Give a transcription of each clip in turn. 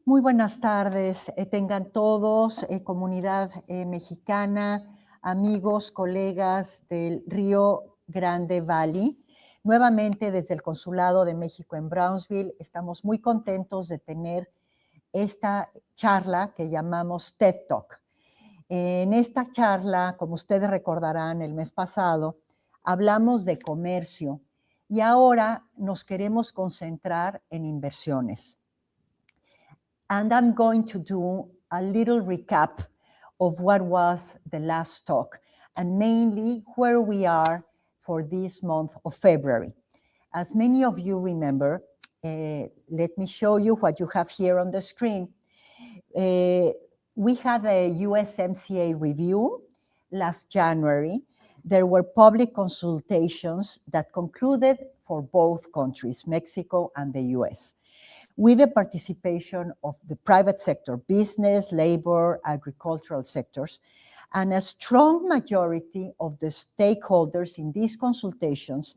Muy buenas tardes, tengan todos, comunidad mexicana, amigos, colegas del Río Grande Valley. Nuevamente desde el Consulado de México en Brownsville, estamos muy contentos de tener esta charla que llamamos TED Talk. En esta charla, como ustedes recordarán, el mes pasado, hablamos de comercio y ahora nos queremos concentrar en inversiones. And I'm going to do a little recap of what was the last talk, and mainly where we are for this month of February. As many of you remember, let me show you what you have here on the screen. We had a USMCA review last January. There were public consultations that concluded for both countries, Mexico and the US, with the participation of the private sector, business, labor, agricultural sectors, and a strong majority of the stakeholders in these consultations,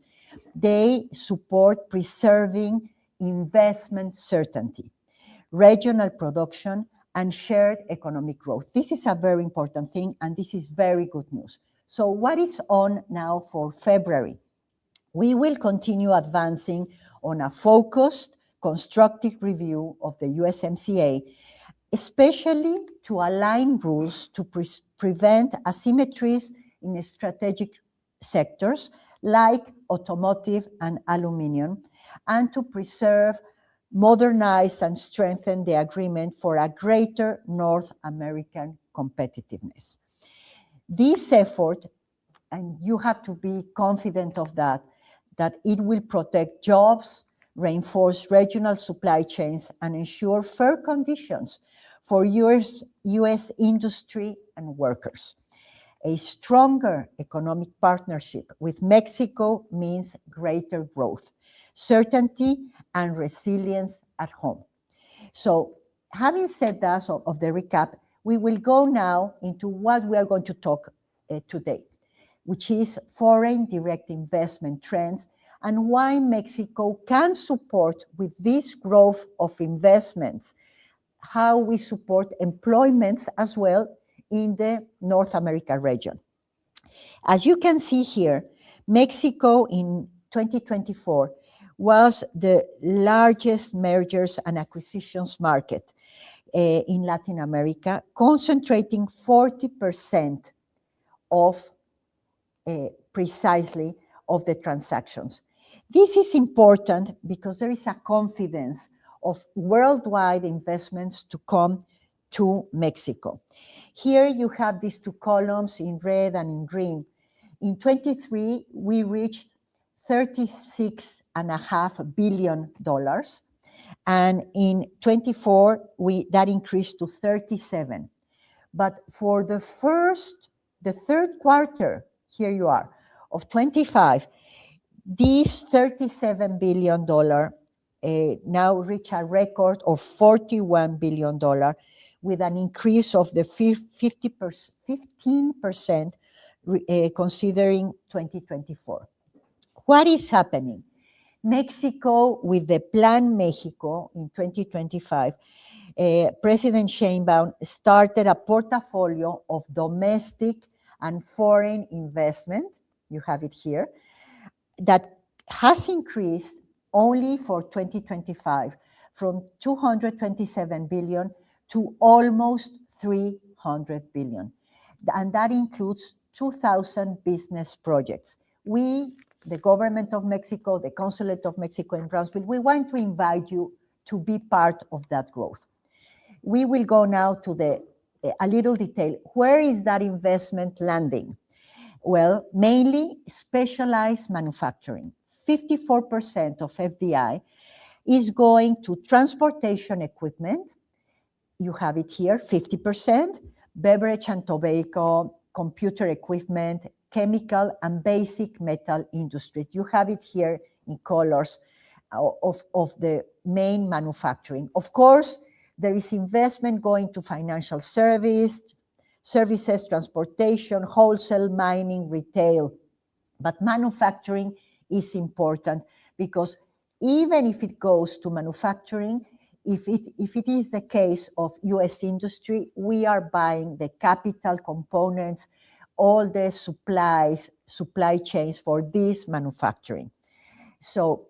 they support preserving investment certainty, regional production, and shared economic growth. This is a very important thing, and this is very good news. So what is on now for February? We will continue advancing on a focused, constructive review of the USMCA, especially to align rules to prevent asymmetries in strategic sectors like automotive and aluminum, and to preserve, modernize, and strengthen the agreement for a greater North American competitiveness. This effort, and you have to be confident of that it will protect jobs, reinforce regional supply chains, and ensure fair conditions for US industry and workers. A stronger economic partnership with Mexico means greater growth, certainty, and resilience at home. So, having said that of the recap, we will go now into what we are going to talk today, which is foreign direct investment trends and why Mexico can support with this growth of investments, how we support employments as well in the North America region. As you can see here, Mexico in 2024 was the largest mergers and acquisitions market in Latin America, concentrating 40% of precisely of the transactions. This is important because there is a confidence of worldwide investments to come to Mexico. Here you have these two columns in red and in green. In 23, we reached $36.5 billion. And in 24, that increased to 37. But for the third quarter, here you are, of 25, these $37 billion now reach a record of $41 billion with an increase of the 15% considering 2024. What is happening? Mexico, with the Plan Mexico in 2025, President Sheinbaum started a portfolio of domestic and foreign investment, you have it here, that has increased only for 2025 from 227 billion to almost 300 billion. And that includes 2,000 business projects. We, the government of Mexico, the Consulate of Mexico in Brownsville, we want to invite you to be part of that growth. We will go now to a little detail. Where is that investment landing? Well, mainly specialized manufacturing. 54% of FDI is going to transportation equipment. You have it here, 50%, beverage and tobacco, computer equipment, chemical and basic metal industries. You have it here in colors of the main manufacturing. Of course, there is investment going to financial services, transportation, wholesale, mining, retail. But manufacturing is important because even if it goes to manufacturing, if it is the case of US industry, we are buying the capital components, all the supply chains for this manufacturing. So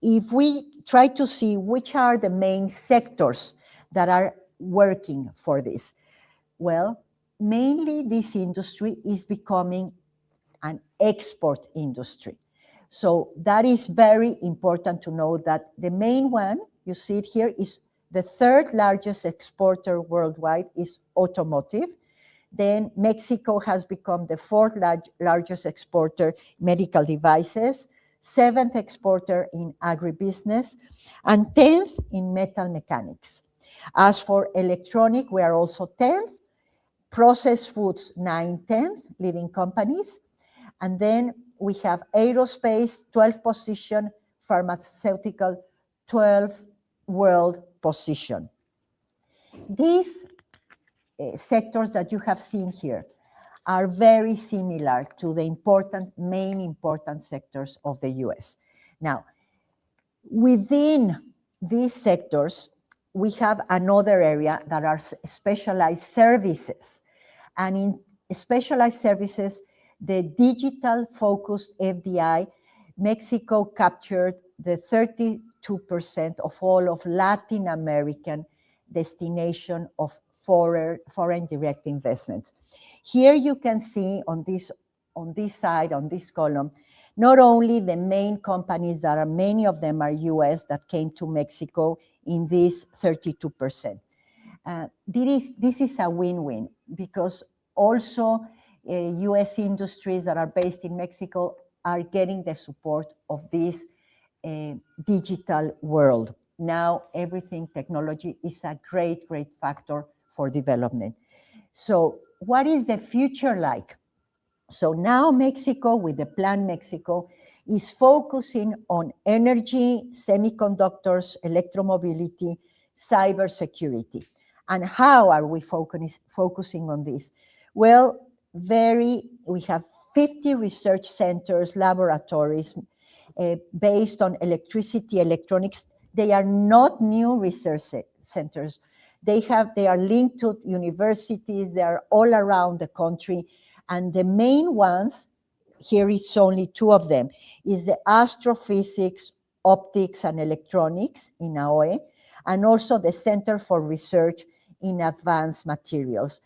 if we try to see which are the main sectors that are working for this, well, mainly this industry is becoming an export industry. So that is very important to know that the main one, you see it here, is the third largest exporter worldwide is automotive. Then Mexico has become the fourth largest exporter medical devices, seventh exporter in agribusiness, and 10th in metal mechanics. As for electronic, we are also 10th, processed foods 9th, 10th, leading companies. And then we have aerospace, 12th position, pharmaceutical, 12th world position. These sectors that you have seen here are very similar to the main important sectors of the US. Now, within these sectors, we have another area that are specialized services. And in specialized services, the digital-focused FDI, Mexico captured the 32% of all of Latin American destination of foreign direct investment. Here you can see on this side, on this column, not only the main companies that are, many of them are US that came to Mexico in this 32%. This is a win-win because also US industries that are based in Mexico are getting the support of this digital world. Now everything technology is a great factor for development. So what is the future like? So now Mexico, with the Plan Mexico, is focusing on energy, semiconductors, electromobility, cybersecurity. And how are we focusing on this? Well, we have 50 research centers, laboratories based on electricity, electronics. They are not new research centers. They are linked to universities. They are all around the country. And the main ones, here is only two of them, is the astrophysics, optics, and electronics in AOE, and also the Center for Research in Advanced Materials,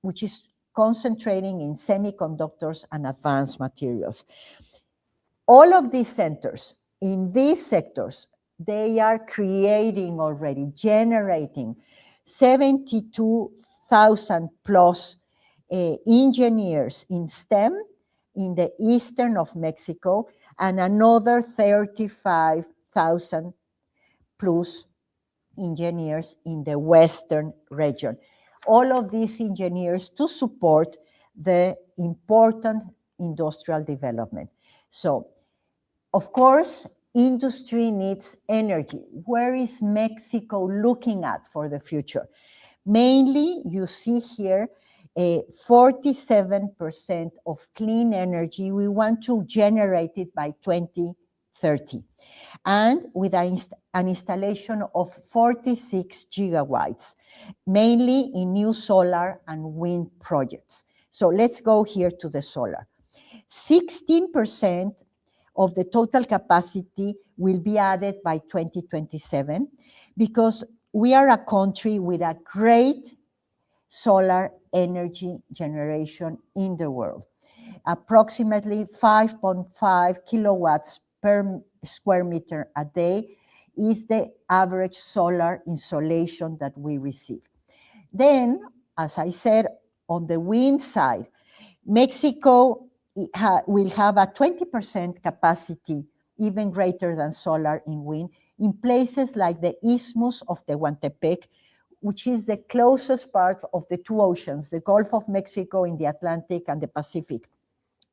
which is concentrating in semiconductors and advanced materials. All of these centers in these sectors, they are creating already, generating 72,000 plus engineers in STEM in the eastern of Mexico, and another 35,000 plus engineers in the western region. All of these engineers to support the important industrial development. So, of course, industry needs energy. Where is Mexico looking at for the future? Mainly, you see here, 47% of clean energy. We want to generate it by 2030. And with an installation of 46 gigawatts, mainly in new solar and wind projects. So let's go here to the solar. 16% of the total capacity will be added by 2027 because we are a country with a great solar energy generation in the world. Approximately 5.5 kilowatts per square meter a day is the average solar insolation that we receive. Then, as I said, on the wind side, Mexico will have a 20% capacity, even greater than solar in wind, in places like the Isthmus of Tehuantepec, which is the closest part of the two oceans, the Gulf of Mexico in the Atlantic and the Pacific,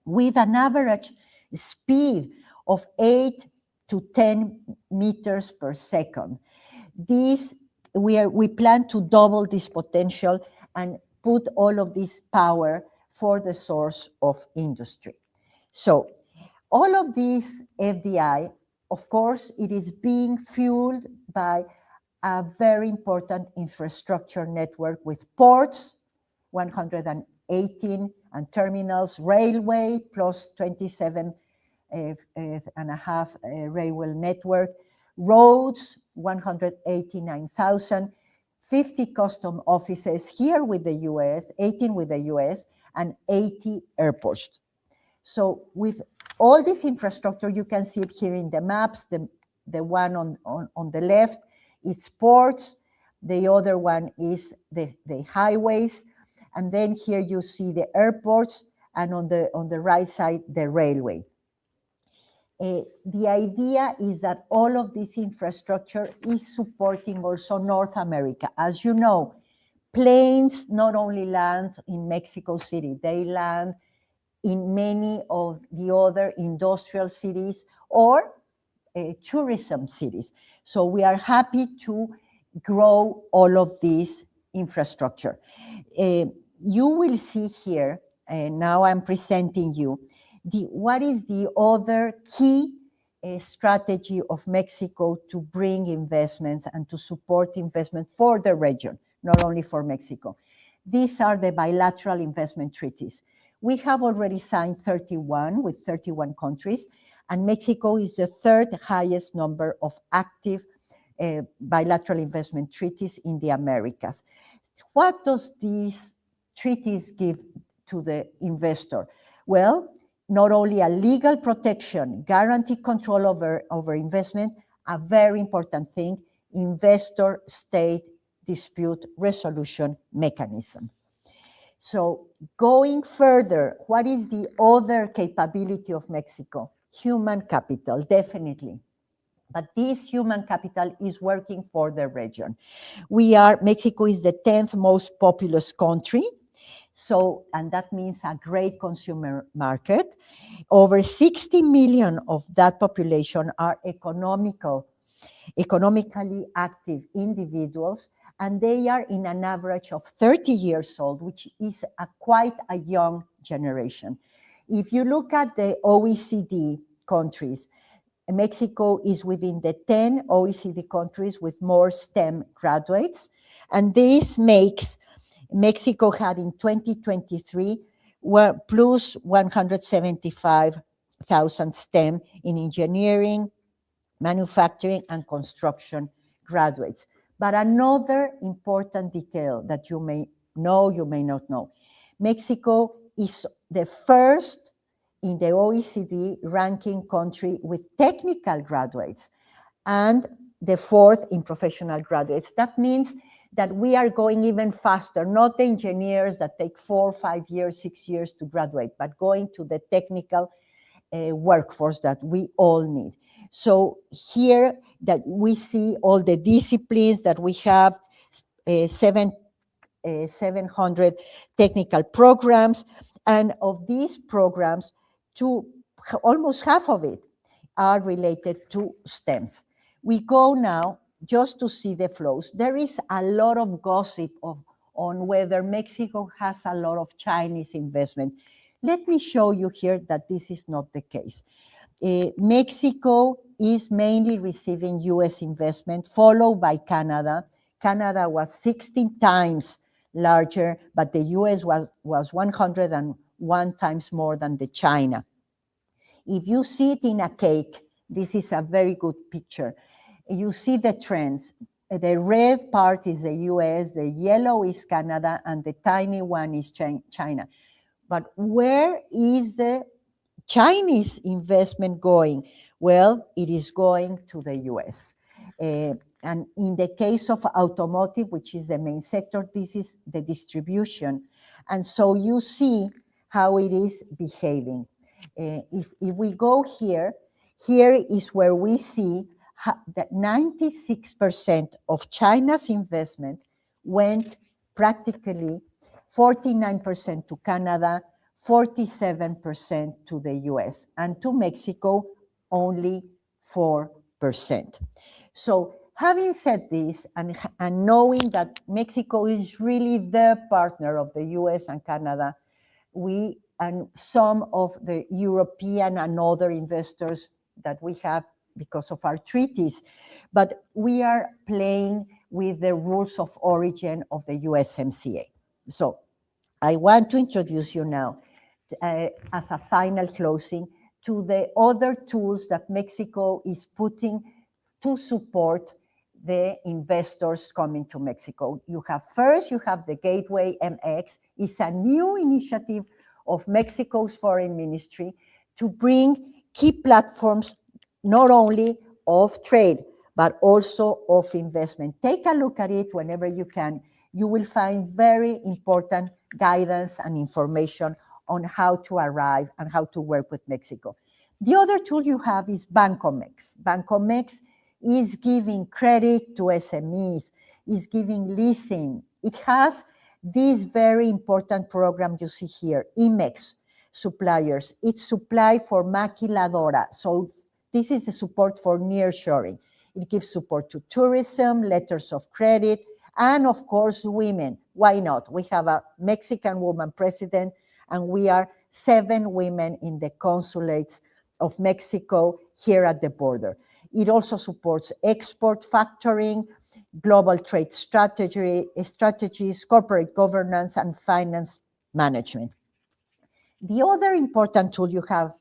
with an average speed of 8 to 10 meters per second. We plan to double this potential and put all of this power for the source of industry. So all of this FDI, of course, it is being fueled by a very important infrastructure network with ports, 118, and terminals, railway, plus 27 and a half railway network, roads, 189,000, 50 custom offices here with the US, 18 with the US, and 80 airports. So with all this infrastructure, you can see it here in the maps, the one on the left, it's ports, the other one is the highways, and then here you see the airports, and on the right side, the railway. The idea is that all of this infrastructure is supporting also North America. As you know, planes not only land in Mexico City, they land in many of the other industrial cities or tourism cities. So we are happy to grow all of this infrastructure. You will see here, now I'm presenting you, what is the other key strategy of Mexico to bring investments and to support investment for the region, not only for Mexico. These are the bilateral investment treaties. We have already signed 31 with 31 countries, and Mexico is the third highest number of active bilateral investment treaties in the Americas. What does these treaties give to the investor? Well, not only a legal protection, guaranteed control over investment, a very important thing, investor-state dispute resolution mechanism. So going further, what is the other capability of Mexico? Human capital, definitely. But this human capital is working for the region. Mexico is the 10th most populous country. So, and that means a great consumer market. Over 60 million of that population are economically active individuals, and they are in an average of 30 years old, which is quite a young generation. If you look at the OECD countries, Mexico is within the 10 OECD countries with more STEM graduates, and this makes Mexico had in 2023 plus 175,000 STEM in engineering, manufacturing, and construction graduates. But another important detail that you may know, you may not know, Mexico is the first in the OECD ranking country with technical graduates and the fourth in professional graduates. That means that we are going even faster, not the engineers that take 4, 5 years, 6 years to graduate, but going to the technical workforce that we all need. So here that we see all the disciplines that we have, 700 technical programs, and of these programs, almost half of it are related to STEMs. We go now just to see the flows. There is a lot of gossip on whether Mexico has a lot of Chinese investment. Let me show you here that this is not the case. Mexico is mainly receiving US investment, followed by Canada. Canada was 16 times larger, but the US was 101 times more than the China. If you see it in a cake, this is a very good picture. You see the trends. The red part is the US, the yellow is Canada, and the tiny one is China. But where is the Chinese investment going? Well, it is going to the US. And in the case of automotive, which is the main sector, this is the distribution. And so you see how it is behaving. If we go here is where we see that 96% of China's investment went practically 49% to Canada, 47% to the US, and to Mexico, only 4%. So having said this, and knowing that Mexico is really the partner of the US and Canada, and some of the European and other investors that we have because of our treaties, but we are playing with the rules of origin of the USMCA. So I want to introduce you now, as a final closing, to the other tools that Mexico is putting to support the investors coming to Mexico. You have the Gateway MX. It's a new initiative of Mexico's foreign ministry to bring key platforms, not only of trade, but also of investment. Take a look at it whenever you can. You will find very important guidance and information on how to arrive and how to work with Mexico. The other tool you have is Bancomex. Bancomex is giving credit to SMEs, is giving leasing. It has this very important program you see here, IMEX suppliers. It's supply for maquiladora. So this is a support for nearshoring. It gives support to tourism, letters of credit, and of course, women. Why not? We have a Mexican woman president, and we are 7 women in the consulates of Mexico here at the border. It also supports export factoring, global trade strategies, corporate governance, and finance management. The other important tool you have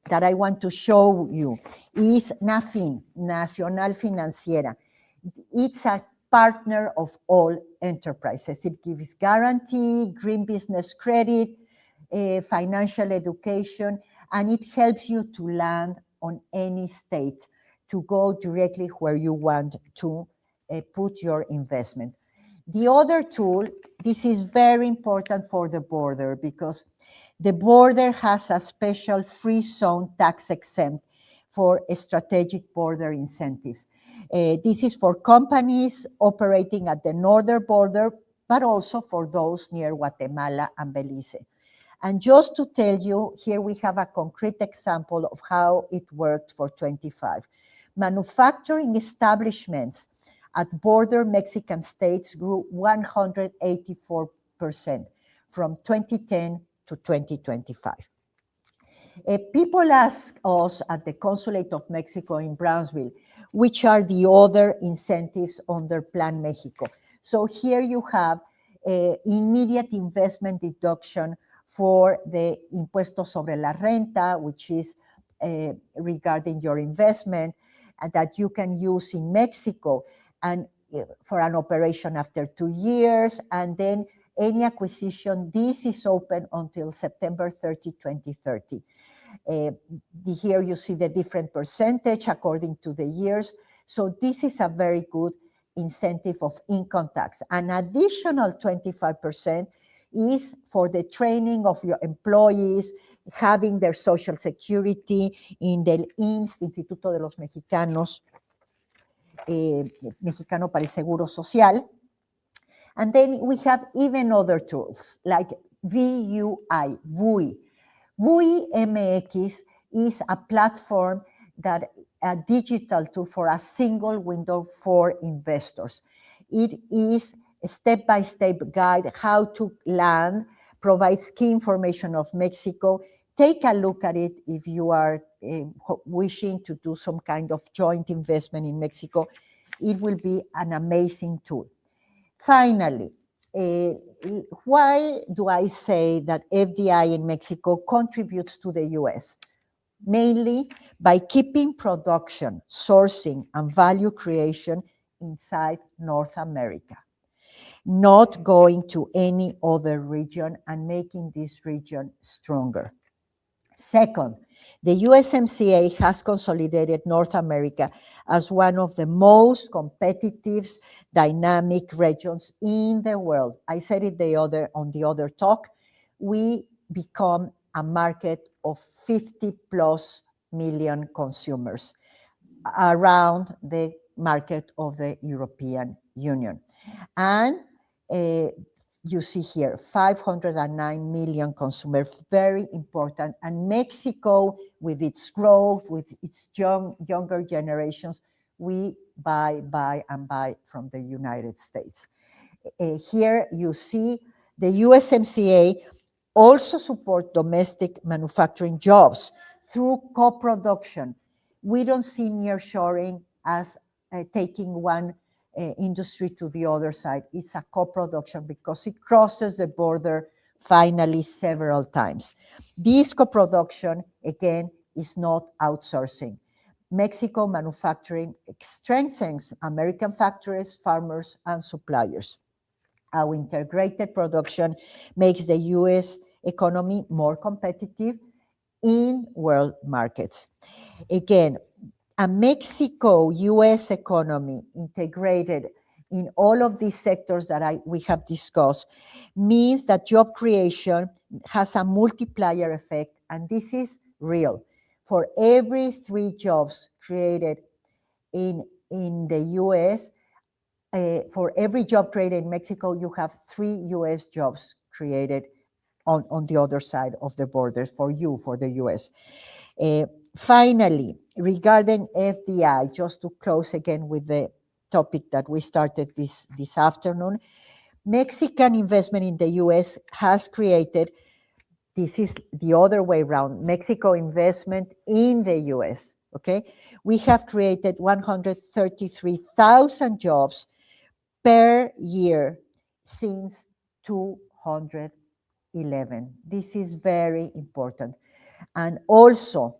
that I want to show you is NAFIN, Nacional Financiera. It's a partner of all enterprises. It gives guarantee, green business credit, financial education, and it helps you to land on any state, to go directly where you want to put your investment. The other tool, this is very important for the border because the border has a special free zone tax exempt for strategic border incentives. This is for companies operating at the northern border, but also for those near Guatemala and Belize. And just to tell you, here we have a concrete example of how it worked for 25. Manufacturing establishments at border Mexican states grew 184% from 2010 to 2025. People ask us at the Consulate of Mexico in Brownsville, which are the other incentives under Plan Mexico. So here you have immediate investment deduction for the impuesto sobre la renta, which is regarding your investment, and that you can use in Mexico and for an operation after 2 years, and then any acquisition. This is open until September 30, 2030. Here you see the different percentage according to the years. So this is a very good incentive of income tax. An additional 25% is for the training of your employees, having their social security in the IMSS, Instituto de los Mexicanos, Mexicano para el Seguro Social. And then we have even other tools like VUI, VUI. VUI MX is a platform that a digital tool for a single window for investors. It is a step-by-step guide how to land, provides key information of Mexico. Take a look at it if you are wishing to do some kind of joint investment in Mexico. It will be an amazing tool. Finally, why do I say that FDI in Mexico contributes to the US? Mainly by keeping production, sourcing, and value creation inside North America, not going to any other region and making this region stronger. Second, the USMCA has consolidated North America as one of the most competitive, dynamic regions in the world. I said it on the other talk. We become a market of 50 plus million consumers around the market of the European Union. And you see here, 509 million consumers, very important. And Mexico, with its growth, with its younger generations, we buy from the United States. Here you see the USMCA also support domestic manufacturing jobs through co-production. we don't see nearshoring as taking one industry to the other side. It's a co-production because it crosses the border finally several times. This co-production, again, is not outsourcing. Mexico manufacturing strengthens American factories, farmers, and suppliers. Our integrated production makes the U.S. economy more competitive in world markets. Again, a Mexico-U.S. economy integrated in all of these sectors that we have discussed means that job creation has a multiplier effect, and this is real. For every 3 jobs created in the U.S., for every job created in Mexico, you have 3 U.S. jobs created on the other side of the border for the U.S. Finally, regarding FDI, just to close again with the topic that we started this afternoon, Mexican investment in the U.S. has created, this is the other way around, Mexico investment in the U.S., okay? We have created 133,000 jobs per year since 2011. This is very important. And also,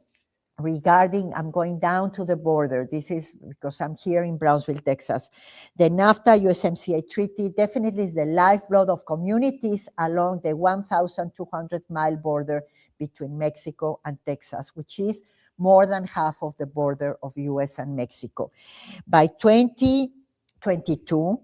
regarding, I'm going down to the border. This is because I'm here in Brownsville, Texas. The NAFTA-USMCA treaty definitely is the lifeblood of communities along the 1,200-mile border between Mexico and Texas, which is more than half of the border of U.S. and Mexico. By 2022,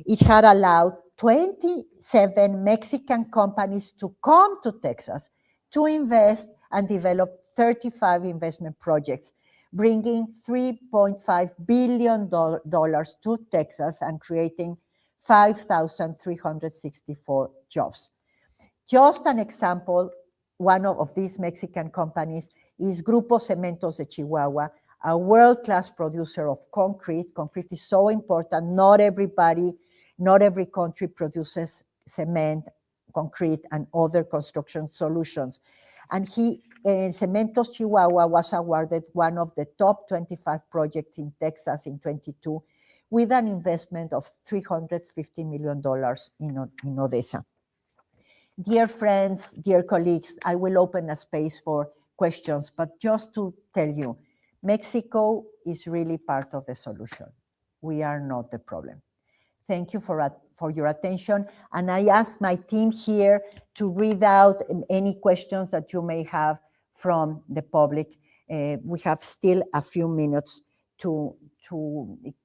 it had allowed 27 Mexican companies to come to Texas to invest and develop 35 investment projects, bringing $3.5 billion to Texas and creating 5,364 jobs. Just an example, one of these Mexican companies is Grupo Cementos de Chihuahua, a world-class producer of concrete. Concrete is so important. Not every country produces cement, concrete, and other construction solutions. And Cementos Chihuahua was awarded one of the top 25 projects in Texas in 22 with an investment of $350 million in Odessa. Dear friends, dear colleagues, I will open a space for questions, but just to tell you, Mexico is really part of the solution. We are not the problem. Thank you for your attention. And I ask my team here to read out any questions that you may have from the public. We have still a few minutes to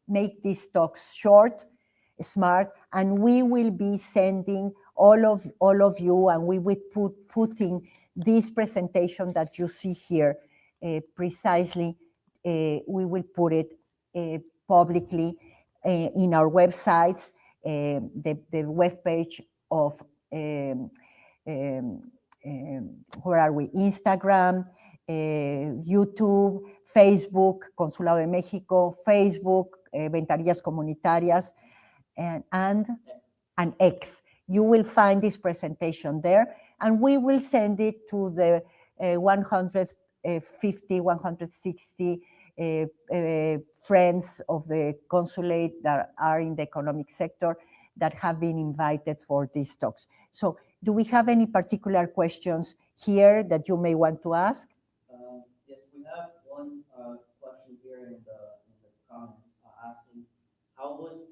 make these talks short, smart, and we will be sending all of you, and we will putting this presentation that you see here precisely. We will put it publicly in our websites, the webpage of where are we? Instagram, YouTube, Facebook, Consulado de México, Facebook, Ventanillas Comunitarias, and X. You will find this presentation there, and we will send it to the 150, 160 friends of the consulate that are in the economic sector that have been invited for these talks. So do we have any particular questions here that you may want to ask? Yes, we have one question here in the comments asking, how's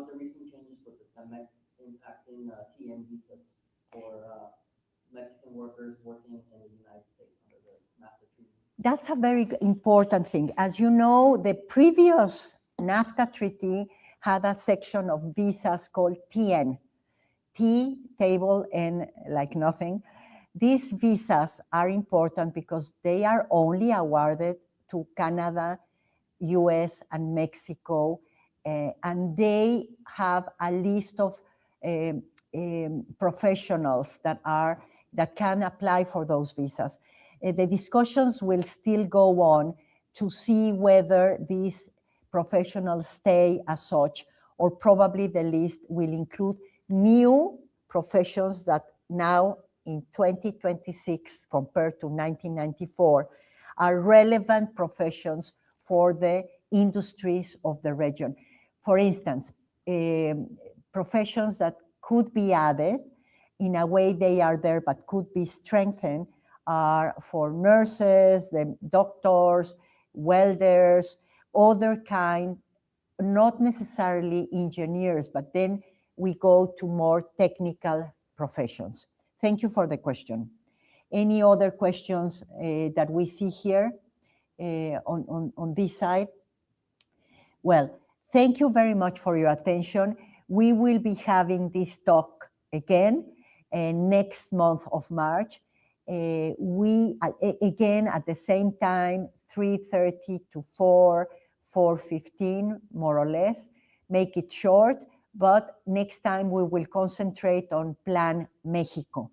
the recent changes with the TEMEC impacting TN visas for Mexican workers working in the United States under the NAFTA treaty? That's a very important thing. As you know, the previous NAFTA treaty had a section of visas called TN, T, table, N, like nothing. These visas are important because they are only awarded to Canada, US, and Mexico, and they have a list of professionals that can apply for those visas. The discussions will still go on to see whether these professionals stay as such, or probably the list will include new professions that now in 2026, compared to 1994, are relevant professions for the industries of the region. For instance, professions that could be added, in a way they are there but could be strengthened, are for nurses, the doctors, welders, other kind, not necessarily engineers, but then we go to more technical professions. Thank you for the question. Any other questions that we see here on this side? Well, thank you very much for your attention. We will be having this talk again next month of March. Again, at the same time, 3:30 to 4:15, more or less. Make it short, but next time we will concentrate on Plan Mexico.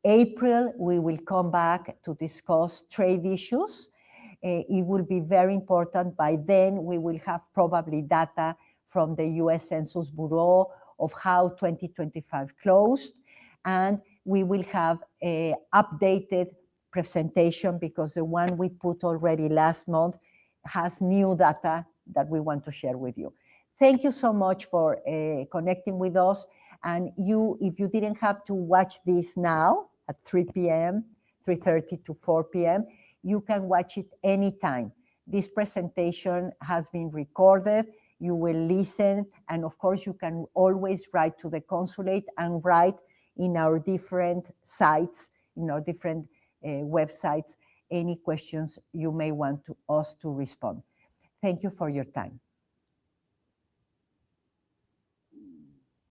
April, we will come back to discuss trade issues. It will be very important. By then, we will have probably data from the US Census Bureau of how 2025 closed, and we will have an updated presentation because the one we put already last month has new data that we want to share with you. Thank you so much for connecting with us. And if you didn't have to watch this now at 3 p.m., 3:30 to 4 p.m., you can watch it anytime. This presentation has been recorded. You will listen. And of course, you can always write to the consulate and write in our different sites, in our different websites, any questions you may want us to respond. Thank you for your time.